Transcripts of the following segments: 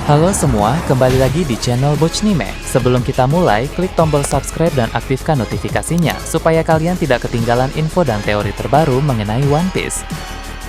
Halo semua, kembali lagi di channel Bochnime. Sebelum kita mulai, klik tombol subscribe dan aktifkan notifikasinya supaya kalian tidak ketinggalan info dan teori terbaru mengenai One Piece.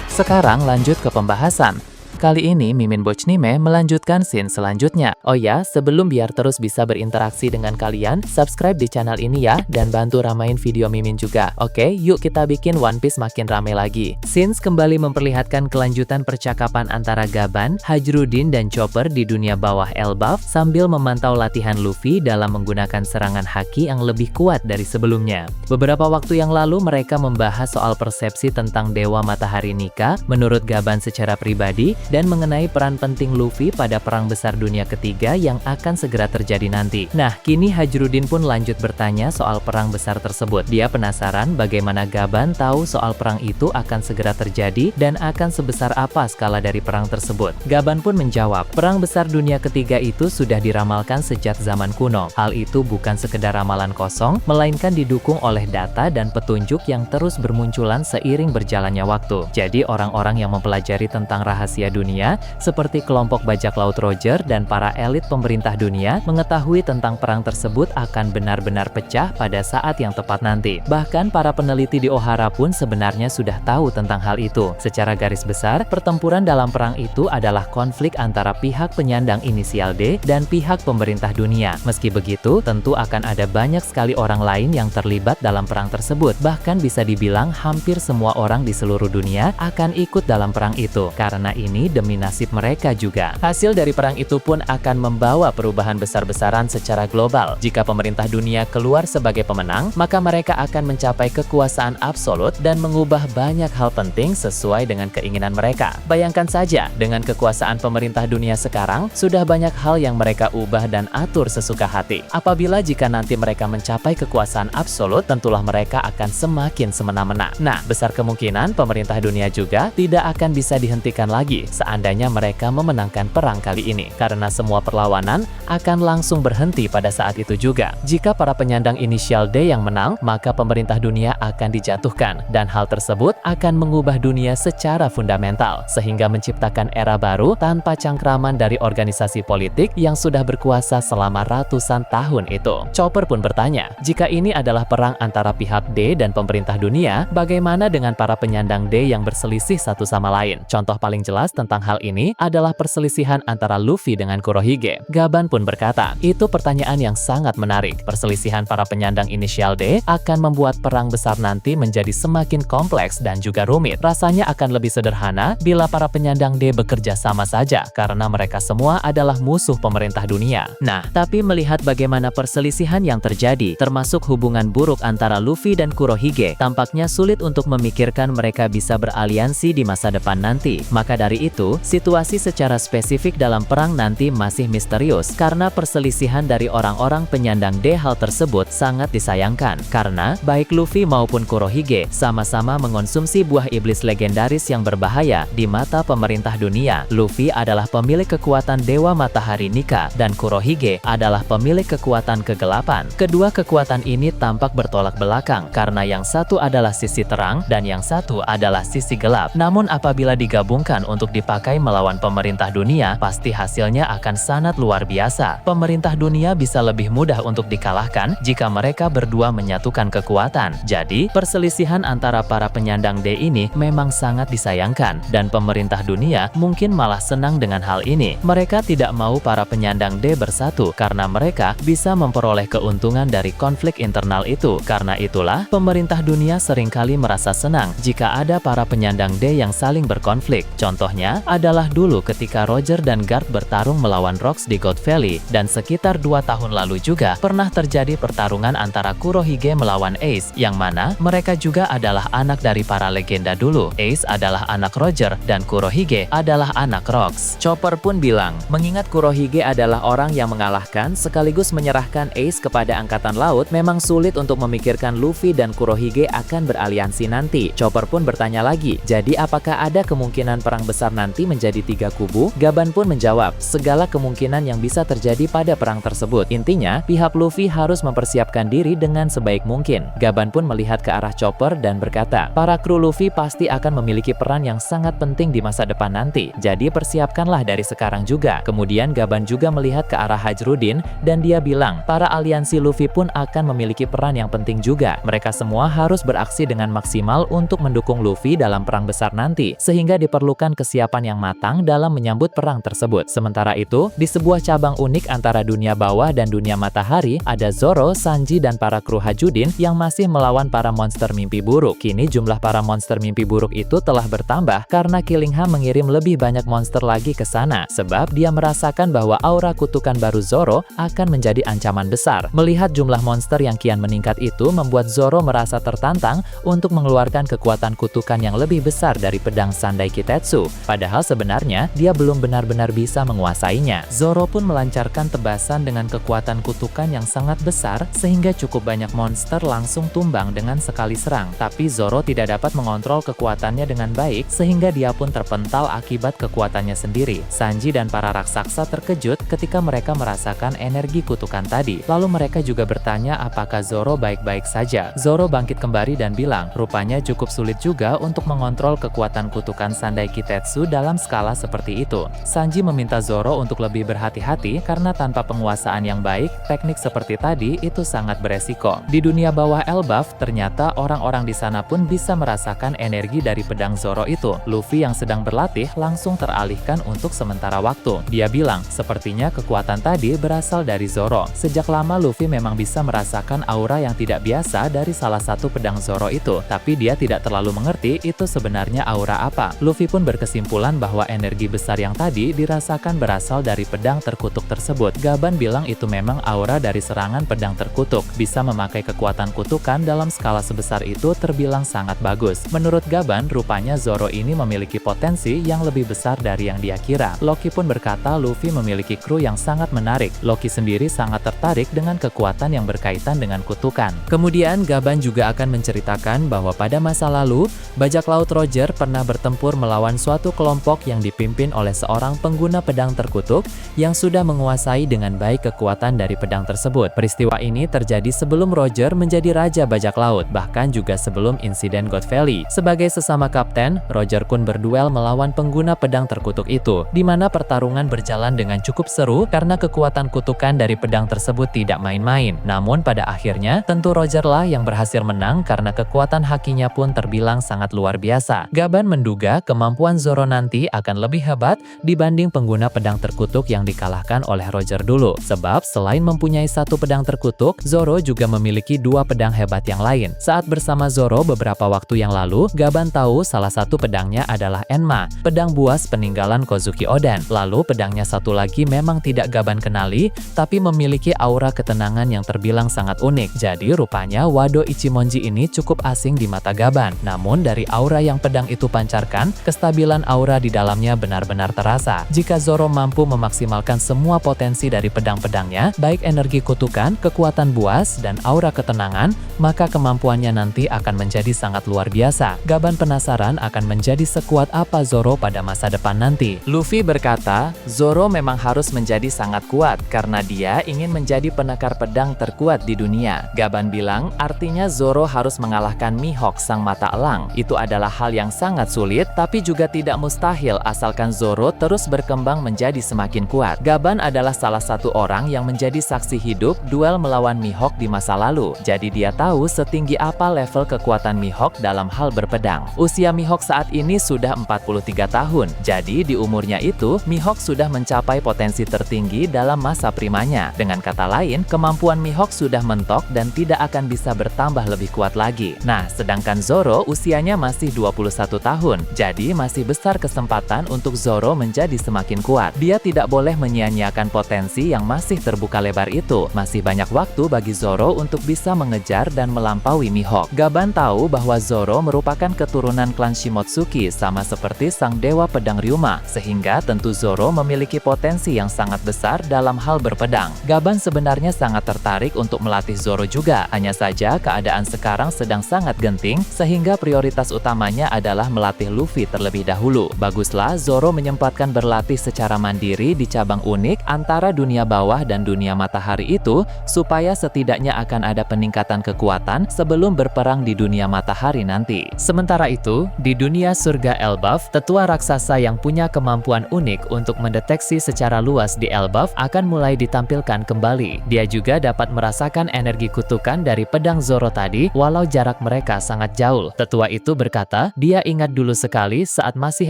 Sekarang lanjut ke pembahasan. Kali ini Mimin Bochnime melanjutkan scene selanjutnya. Oh ya, sebelum biar terus bisa berinteraksi dengan kalian, subscribe di channel ini ya, dan bantu ramain video Mimin juga. Oke, yuk kita bikin One Piece makin rame lagi. Scenes kembali memperlihatkan kelanjutan percakapan antara Gaban, Hajrudin, dan Chopper di dunia bawah Elbaf sambil memantau latihan Luffy dalam menggunakan serangan haki yang lebih kuat dari sebelumnya. Beberapa waktu yang lalu mereka membahas soal persepsi tentang Dewa Matahari Nika menurut Gaban secara pribadi, dan mengenai peran penting Luffy pada perang besar dunia ketiga yang akan segera terjadi nanti. Nah, kini Hajrudin pun lanjut bertanya soal perang besar tersebut. Dia penasaran bagaimana Gaban tahu soal perang itu akan segera terjadi dan akan sebesar apa skala dari perang tersebut. Gaban pun menjawab, perang besar dunia ketiga itu sudah diramalkan sejak zaman kuno. Hal itu bukan sekedar ramalan kosong, melainkan didukung oleh data dan petunjuk yang terus bermunculan seiring berjalannya waktu. Jadi orang-orang yang mempelajari tentang rahasia dunia, seperti kelompok bajak laut Roger dan para elit pemerintah dunia, mengetahui tentang perang tersebut akan benar-benar pecah pada saat yang tepat nanti. Bahkan para peneliti di Ohara pun sebenarnya sudah tahu tentang hal itu. Secara garis besar, pertempuran dalam perang itu adalah konflik antara pihak penyandang inisial D dan pihak pemerintah dunia. Meski begitu, tentu akan ada banyak sekali orang lain yang terlibat dalam perang tersebut. Bahkan bisa dibilang hampir semua orang di seluruh dunia akan ikut dalam perang itu. Karena ini demi nasib mereka juga. Hasil dari perang itu pun akan membawa perubahan besar-besaran secara global. Jika pemerintah dunia keluar sebagai pemenang, maka mereka akan mencapai kekuasaan absolut dan mengubah banyak hal penting sesuai dengan keinginan mereka. Bayangkan saja, dengan kekuasaan pemerintah dunia sekarang, sudah banyak hal yang mereka ubah dan atur sesuka hati. Apabila jika nanti mereka mencapai kekuasaan absolut, tentulah mereka akan semakin semena-mena. Nah, besar kemungkinan pemerintah dunia juga tidak akan bisa dihentikan lagi seandainya mereka memenangkan perang kali ini, karena semua perlawanan akan langsung berhenti pada saat itu juga. Jika para penyandang inisial D yang menang, maka pemerintah dunia akan dijatuhkan, dan hal tersebut akan mengubah dunia secara fundamental, sehingga menciptakan era baru tanpa cangkraman dari organisasi politik yang sudah berkuasa selama ratusan tahun itu. Chopper pun bertanya, jika ini adalah perang antara pihak D dan pemerintah dunia, bagaimana dengan para penyandang D yang berselisih satu sama lain? Contoh paling jelas tentang hal ini adalah perselisihan antara Luffy dengan Kurohige. Gaban pun berkata, itu pertanyaan yang sangat menarik. Perselisihan para penyandang inisial D akan membuat perang besar nanti menjadi semakin kompleks dan juga rumit. Rasanya akan lebih sederhana bila para penyandang D bekerja sama saja, karena mereka semua adalah musuh pemerintah dunia. Nah, tapi melihat bagaimana perselisihan yang terjadi, termasuk hubungan buruk antara Luffy dan Kurohige, tampaknya sulit untuk memikirkan mereka bisa beraliansi di masa depan nanti. Maka dari itu, situasi secara spesifik dalam perang nanti masih misterius karena perselisihan dari orang-orang penyandang D. Hal tersebut sangat disayangkan karena baik Luffy maupun Kurohige sama-sama mengonsumsi buah iblis legendaris yang berbahaya di mata pemerintah dunia. Luffy adalah pemilik kekuatan Dewa Matahari Nika dan Kurohige adalah pemilik kekuatan kegelapan. Kedua kekuatan ini tampak bertolak belakang karena yang satu adalah sisi terang dan yang satu adalah sisi gelap. Namun apabila digabungkan untuk dipakai melawan pemerintah dunia, pasti hasilnya akan sangat luar biasa. Pemerintah dunia bisa lebih mudah untuk dikalahkan jika mereka berdua menyatukan kekuatan. Jadi, perselisihan antara para penyandang D ini memang sangat disayangkan, dan pemerintah dunia mungkin malah senang dengan hal ini. Mereka tidak mau para penyandang D bersatu karena mereka bisa memperoleh keuntungan dari konflik internal itu. Karena itulah, pemerintah dunia seringkali merasa senang jika ada para penyandang D yang saling berkonflik. Contohnya adalah dulu ketika Roger dan Garp bertarung melawan Rox di God Valley, dan sekitar 2 tahun lalu juga pernah terjadi pertarungan antara Kurohige melawan Ace, yang mana mereka juga adalah anak dari para legenda dulu. Ace adalah anak Roger dan Kurohige adalah anak Rox. Chopper pun bilang, mengingat Kurohige adalah orang yang mengalahkan sekaligus menyerahkan Ace kepada Angkatan Laut, memang sulit untuk memikirkan Luffy dan Kurohige akan beraliansi nanti. Chopper pun bertanya lagi, jadi apakah ada kemungkinan perang besar nanti menjadi 3 kubu? Gaban pun menjawab, segala kemungkinan yang bisa terjadi pada perang tersebut. Intinya, pihak Luffy harus mempersiapkan diri dengan sebaik mungkin. Gaban pun melihat ke arah Chopper dan berkata, para kru Luffy pasti akan memiliki peran yang sangat penting di masa depan nanti. Jadi persiapkanlah dari sekarang juga. Kemudian Gaban juga melihat ke arah Hajrudin dan dia bilang, para aliansi Luffy pun akan memiliki peran yang penting juga. Mereka semua harus beraksi dengan maksimal untuk mendukung Luffy dalam perang besar nanti, sehingga diperlukan kesiapan yang matang dalam menyambut perang tersebut. Sementara itu, di sebuah cabang unik antara dunia bawah dan dunia matahari, ada Zoro, Sanji, dan para kru Hajudin yang masih melawan para monster mimpi buruk. Kini jumlah para monster mimpi buruk itu telah bertambah karena Killingham mengirim lebih banyak monster lagi ke sana, sebab dia merasakan bahwa aura kutukan baru Zoro akan menjadi ancaman besar. Melihat jumlah monster yang kian meningkat itu membuat Zoro merasa tertantang untuk mengeluarkan kekuatan kutukan yang lebih besar dari pedang Sandai Kitetsu. Padahal sebenarnya dia belum benar-benar bisa menguasainya. Zoro pun melancarkan tebasan dengan kekuatan kutukan yang sangat besar sehingga cukup banyak monster langsung tumbang dengan sekali serang. Tapi Zoro tidak dapat mengontrol kekuatannya dengan baik sehingga dia pun terpental akibat kekuatannya sendiri. Sanji dan para raksasa terkejut ketika mereka merasakan energi kutukan tadi. Lalu mereka juga bertanya apakah Zoro baik-baik saja. Zoro bangkit kembali dan bilang, rupanya cukup sulit juga untuk mengontrol kekuatan kutukan Sandai Kitetsu dalam skala seperti itu. Sanji meminta Zoro untuk lebih berhati-hati karena tanpa penguasaan yang baik, teknik seperti tadi itu sangat beresiko. Di dunia bawah Elbaf, ternyata orang-orang di sana pun bisa merasakan energi dari pedang Zoro itu. Luffy yang sedang berlatih langsung teralihkan untuk sementara waktu. Dia bilang, sepertinya kekuatan tadi berasal dari Zoro. Sejak lama Luffy memang bisa merasakan aura yang tidak biasa dari salah satu pedang Zoro itu, tapi dia tidak terlalu mengerti itu sebenarnya aura apa. Luffy pun berkesimpulan bahwa energi besar yang tadi dirasakan berasal dari pedang terkutuk tersebut. Gaban bilang itu memang aura dari serangan pedang terkutuk. Bisa memakai kekuatan kutukan dalam skala sebesar itu terbilang sangat bagus. Menurut Gaban, rupanya Zoro ini memiliki potensi yang lebih besar dari yang dia kira. Loki pun berkata Luffy memiliki kru yang sangat menarik. Loki sendiri sangat tertarik dengan kekuatan yang berkaitan dengan kutukan. Kemudian Gaban juga akan menceritakan bahwa pada masa lalu, bajak laut Roger pernah bertempur melawan suatu kelompok yang dipimpin oleh seorang pengguna pedang terkutuk yang sudah menguasai dengan baik kekuatan dari pedang tersebut. Peristiwa ini terjadi sebelum Roger menjadi raja bajak laut, bahkan juga sebelum insiden God Valley. Sebagai sesama kapten, Roger pun berduel melawan pengguna pedang terkutuk itu, di mana pertarungan berjalan dengan cukup seru karena kekuatan kutukan dari pedang tersebut tidak main-main. Namun pada akhirnya, tentu Roger lah yang berhasil menang karena kekuatan hakinya pun terbilang sangat luar biasa. Gaban menduga kemampuan Zoro nanti akan lebih hebat dibanding pengguna pedang terkutuk yang dikalahkan oleh Roger dulu. Sebab selain mempunyai satu pedang terkutuk, Zoro juga memiliki dua pedang hebat yang lain. Saat bersama Zoro beberapa waktu yang lalu, Gaban tahu salah satu pedangnya adalah Enma, pedang buas peninggalan Kozuki Oden. Lalu pedangnya satu lagi memang tidak Gaban kenali, tapi memiliki aura ketenangan yang terbilang sangat unik. Jadi rupanya Wado Ichimonji ini cukup asing di mata Gaban. Namun dari aura yang pedang itu pancarkan, kestabilan aura di dalamnya benar-benar terasa. Jika Zoro mampu memaksimalkan semua potensi dari pedang-pedangnya, baik energi kutukan, kekuatan buas, dan aura ketenangan, maka kemampuannya nanti akan menjadi sangat luar biasa. Gaban penasaran akan menjadi sekuat apa Zoro pada masa depan nanti. Luffy berkata, Zoro memang harus menjadi sangat kuat karena dia ingin menjadi penekar pedang terkuat di dunia. Gaban bilang, artinya Zoro harus mengalahkan Mihawk sang mata elang. Itu adalah hal yang sangat sulit, tapi juga tidak mustahil asalkan Zoro terus berkembang menjadi semakin kuat. Gaban adalah salah satu orang yang menjadi saksi hidup duel melawan Mihawk di masa lalu. Jadi dia tahu setinggi apa level kekuatan Mihawk dalam hal berpedang. Usia Mihawk saat ini sudah 43 tahun. Jadi di umurnya itu, Mihawk sudah mencapai potensi tertinggi dalam masa primanya. Dengan kata lain, kemampuan Mihawk sudah mentok dan tidak akan bisa bertambah lebih kuat lagi. Nah, sedangkan Zoro usianya masih 21 tahun. Jadi masih besar kesempatan untuk Zoro menjadi semakin kuat. Dia tidak boleh menyia-nyiakan potensi yang masih terbuka lebar itu. Masih banyak waktu bagi Zoro untuk bisa mengejar dan melampaui Mihawk. Gaban tahu bahwa Zoro merupakan keturunan klan Shimotsuki sama seperti sang dewa pedang Ryuma, sehingga tentu Zoro memiliki potensi yang sangat besar dalam hal berpedang. Gaban sebenarnya sangat tertarik untuk melatih Zoro juga, hanya saja keadaan sekarang sedang sangat genting, sehingga prioritas utamanya adalah melatih Luffy terlebih dahulu. itu. Baguslah Zoro menyempatkan berlatih secara mandiri di cabang unik antara dunia bawah dan dunia matahari itu, supaya setidaknya akan ada peningkatan kekuatan sebelum berperang di dunia matahari nanti. Sementara itu, di dunia surga Elbaf, tetua raksasa yang punya kemampuan unik untuk mendeteksi secara luas di Elbaf akan mulai ditampilkan kembali. Dia juga dapat merasakan energi kutukan dari pedang Zoro tadi, walau jarak mereka sangat jauh. Tetua itu berkata, dia ingat dulu sekali saat masih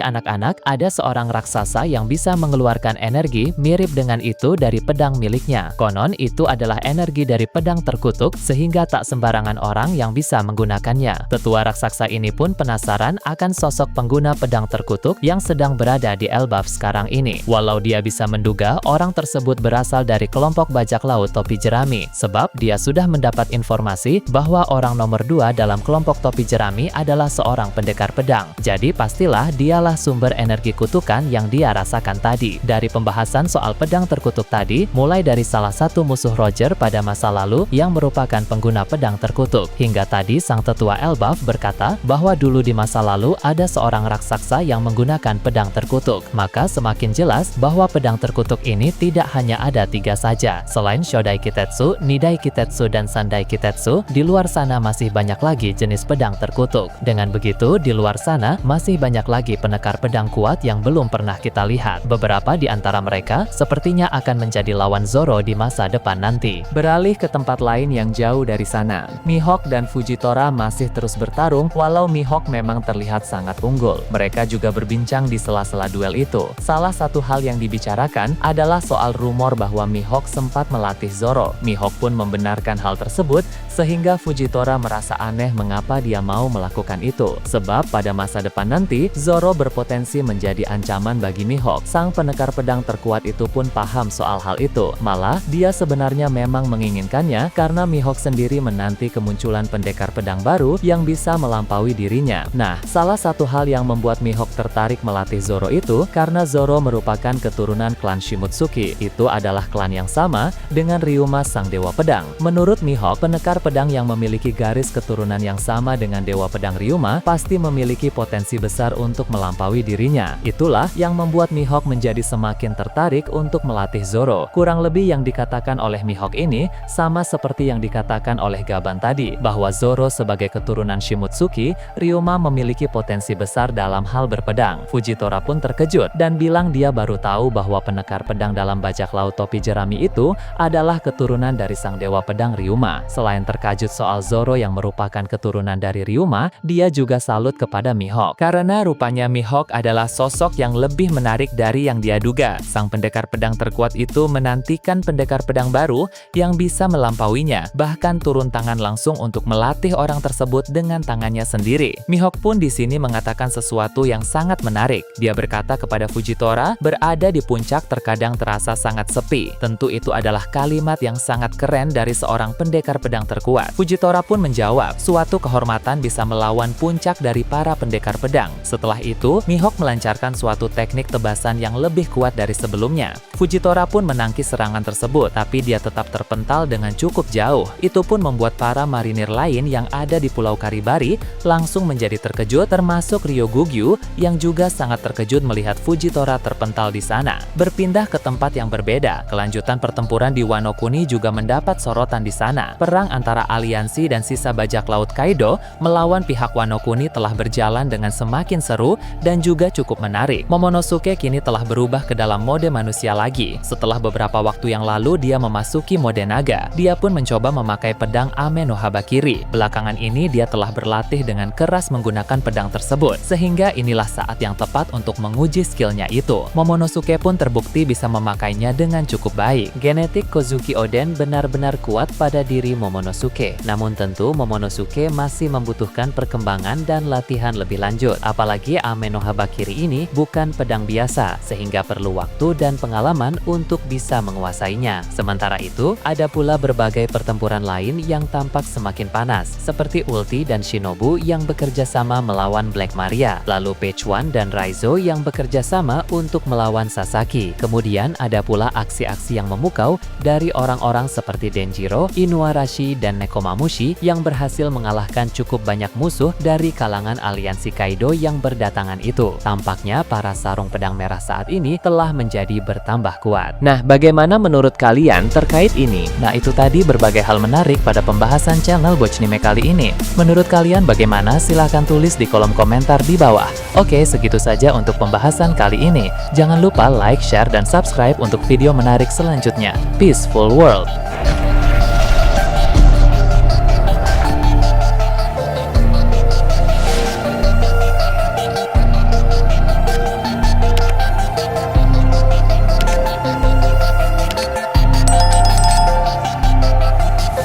anak-anak ada seorang raksasa yang bisa mengeluarkan energi mirip dengan itu dari pedang miliknya. Konon itu adalah energi dari pedang terkutuk sehingga tak sembarangan orang yang bisa menggunakannya. Tetua raksasa ini pun penasaran akan sosok pengguna pedang terkutuk yang sedang berada di Elbaf sekarang ini. Walau dia bisa menduga orang tersebut berasal dari kelompok bajak laut topi jerami, sebab dia sudah mendapat informasi bahwa orang nomor 2 dalam kelompok topi jerami adalah seorang pendekar pedang. Jadi pastilah dialah sumber energi kutukan yang dia rasakan tadi. Dari pembahasan soal pedang terkutuk tadi, mulai dari salah satu musuh Roger pada masa lalu yang merupakan pengguna pedang terkutuk, hingga tadi sang tetua Elbaf berkata bahwa dulu di masa lalu ada seorang raksasa yang menggunakan pedang terkutuk. Maka semakin jelas bahwa pedang terkutuk ini tidak hanya ada 3 saja. Selain Shodai Kitetsu, Nidai Kitetsu, dan Sandai Kitetsu, di luar sana masih banyak lagi jenis pedang terkutuk. Dengan begitu, di luar sana masih banyak lagi penekar pedang kuat yang belum pernah kita lihat. Beberapa di antara mereka sepertinya akan menjadi lawan Zoro di masa depan nanti. Beralih ke tempat lain yang jauh dari sana, Mihawk dan Fujitora masih terus bertarung, walau Mihawk memang terlihat sangat unggul. Mereka juga berbincang di sela-sela duel itu. Salah satu hal yang dibicarakan adalah soal rumor bahwa Mihawk sempat melatih Zoro. Mihawk pun membenarkan hal tersebut, sehingga Fujitora merasa aneh mengapa dia mau melakukan itu. Sebab pada masa depan nanti, Zoro berpotensi menjadi ancaman bagi Mihawk. Sang penekar pedang terkuat itu pun paham soal hal itu. Malah, dia sebenarnya memang menginginkannya karena Mihawk sendiri menanti kemunculan pendekar pedang baru yang bisa melampaui dirinya. Nah, salah satu hal yang membuat Mihawk tertarik melatih Zoro itu karena Zoro merupakan keturunan klan Shimotsuki. Itu adalah klan yang sama dengan Ryuma sang dewa pedang. Menurut Mihawk, penekar pedang yang memiliki garis keturunan yang sama dengan dewa pedang Ryuma pasti memiliki potensi besar untuk melampaui dirinya. Itulah yang membuat Mihawk menjadi semakin tertarik untuk melatih Zoro. Kurang lebih yang dikatakan oleh Mihawk ini sama seperti yang dikatakan oleh Gaban tadi, bahwa Zoro sebagai keturunan Shimotsuki, Ryuma memiliki potensi besar dalam hal berpedang. Fujitora pun terkejut dan bilang dia baru tahu bahwa penekar pedang dalam bajak laut topi jerami itu adalah keturunan dari sang dewa pedang Ryuma. Selain terkejut soal Zoro yang merupakan keturunan dari Ryuma, dia juga salut kepada Mihawk karena rupanya Mihawk adalah sosok yang lebih menarik dari yang dia duga. Sang pendekar pedang terkuat itu menantikan pendekar pedang baru yang bisa melampauinya, bahkan turun tangan langsung untuk melatih orang tersebut dengan tangannya sendiri. Mihawk pun di sini mengatakan sesuatu yang sangat menarik. Dia berkata kepada Fujitora, berada di puncak terkadang terasa sangat sepi. Tentu itu adalah kalimat yang sangat keren dari seorang pendekar pedang terkuat. Fujitora pun menjawab, suatu kehormatan bisa melawan puncak dari para pendekar pedang. Setelah itu, Mihawk melancarkan suatu teknik tebasan yang lebih kuat dari sebelumnya. Fujitora pun menangkis serangan tersebut, tapi dia tetap terpental dengan cukup jauh. Itu pun membuat para marinir lain yang ada di Pulau Karibari langsung menjadi terkejut, termasuk Ryogugyu yang juga sangat terkejut melihat Fujitora terpental di sana. Berpindah ke tempat yang berbeda, kelanjutan pertempuran di Wano Kuni juga mendapat sorotan di sana. Perang antara aliansi dan sisa bajak laut Kaido melawan pihak Wano Kuni telah berjalan dengan semakin seru dan juga cukup menarik. Momonosuke kini telah berubah ke dalam mode manusia lagi. Setelah beberapa waktu yang lalu dia memasuki mode naga. Dia pun mencoba memakai pedang Ame no Habakiri. Belakangan ini dia telah berlatih dengan keras menggunakan pedang tersebut, sehingga inilah saat yang tepat untuk menguji skillnya itu. Momonosuke pun terbukti bisa memakainya dengan cukup baik. Genetik Kozuki Oden benar-benar kuat pada diri Momonosuke. Namun tentu Momonosuke masih membutuhkan perkembangan dan latihan lebih lanjut. Apalagi Ame no Habakiri ini bukan pedang biasa, sehingga perlu waktu dan pengalaman untuk bisa menguasainya. Sementara itu, ada pula berbagai pertempuran lain yang tampak semakin panas, seperti Ulti dan Shinobu yang bekerja sama melawan Black Maria, lalu Page One dan Raizo yang bekerja sama untuk melawan Sasaki. Kemudian ada pula aksi-aksi yang memukau dari orang-orang seperti Denjiro, Inuarashi, dan Nekomamushi yang berhasil mengalahkan cukup banyak musuh dari kalangan aliansi Kaido yang berdatangan itu. Tampaknya para sarung pedang merah saat ini telah menjadi bertambah kuat. Nah, bagaimana menurut kalian terkait ini? Nah, itu tadi berbagai hal menarik pada pembahasan channel Bochnime kali ini. Menurut kalian bagaimana? Silahkan tulis di kolom komentar di bawah. Oke, segitu saja untuk pembahasan kali ini. Jangan lupa like, share, dan subscribe untuk video menarik selanjutnya. Peaceful World!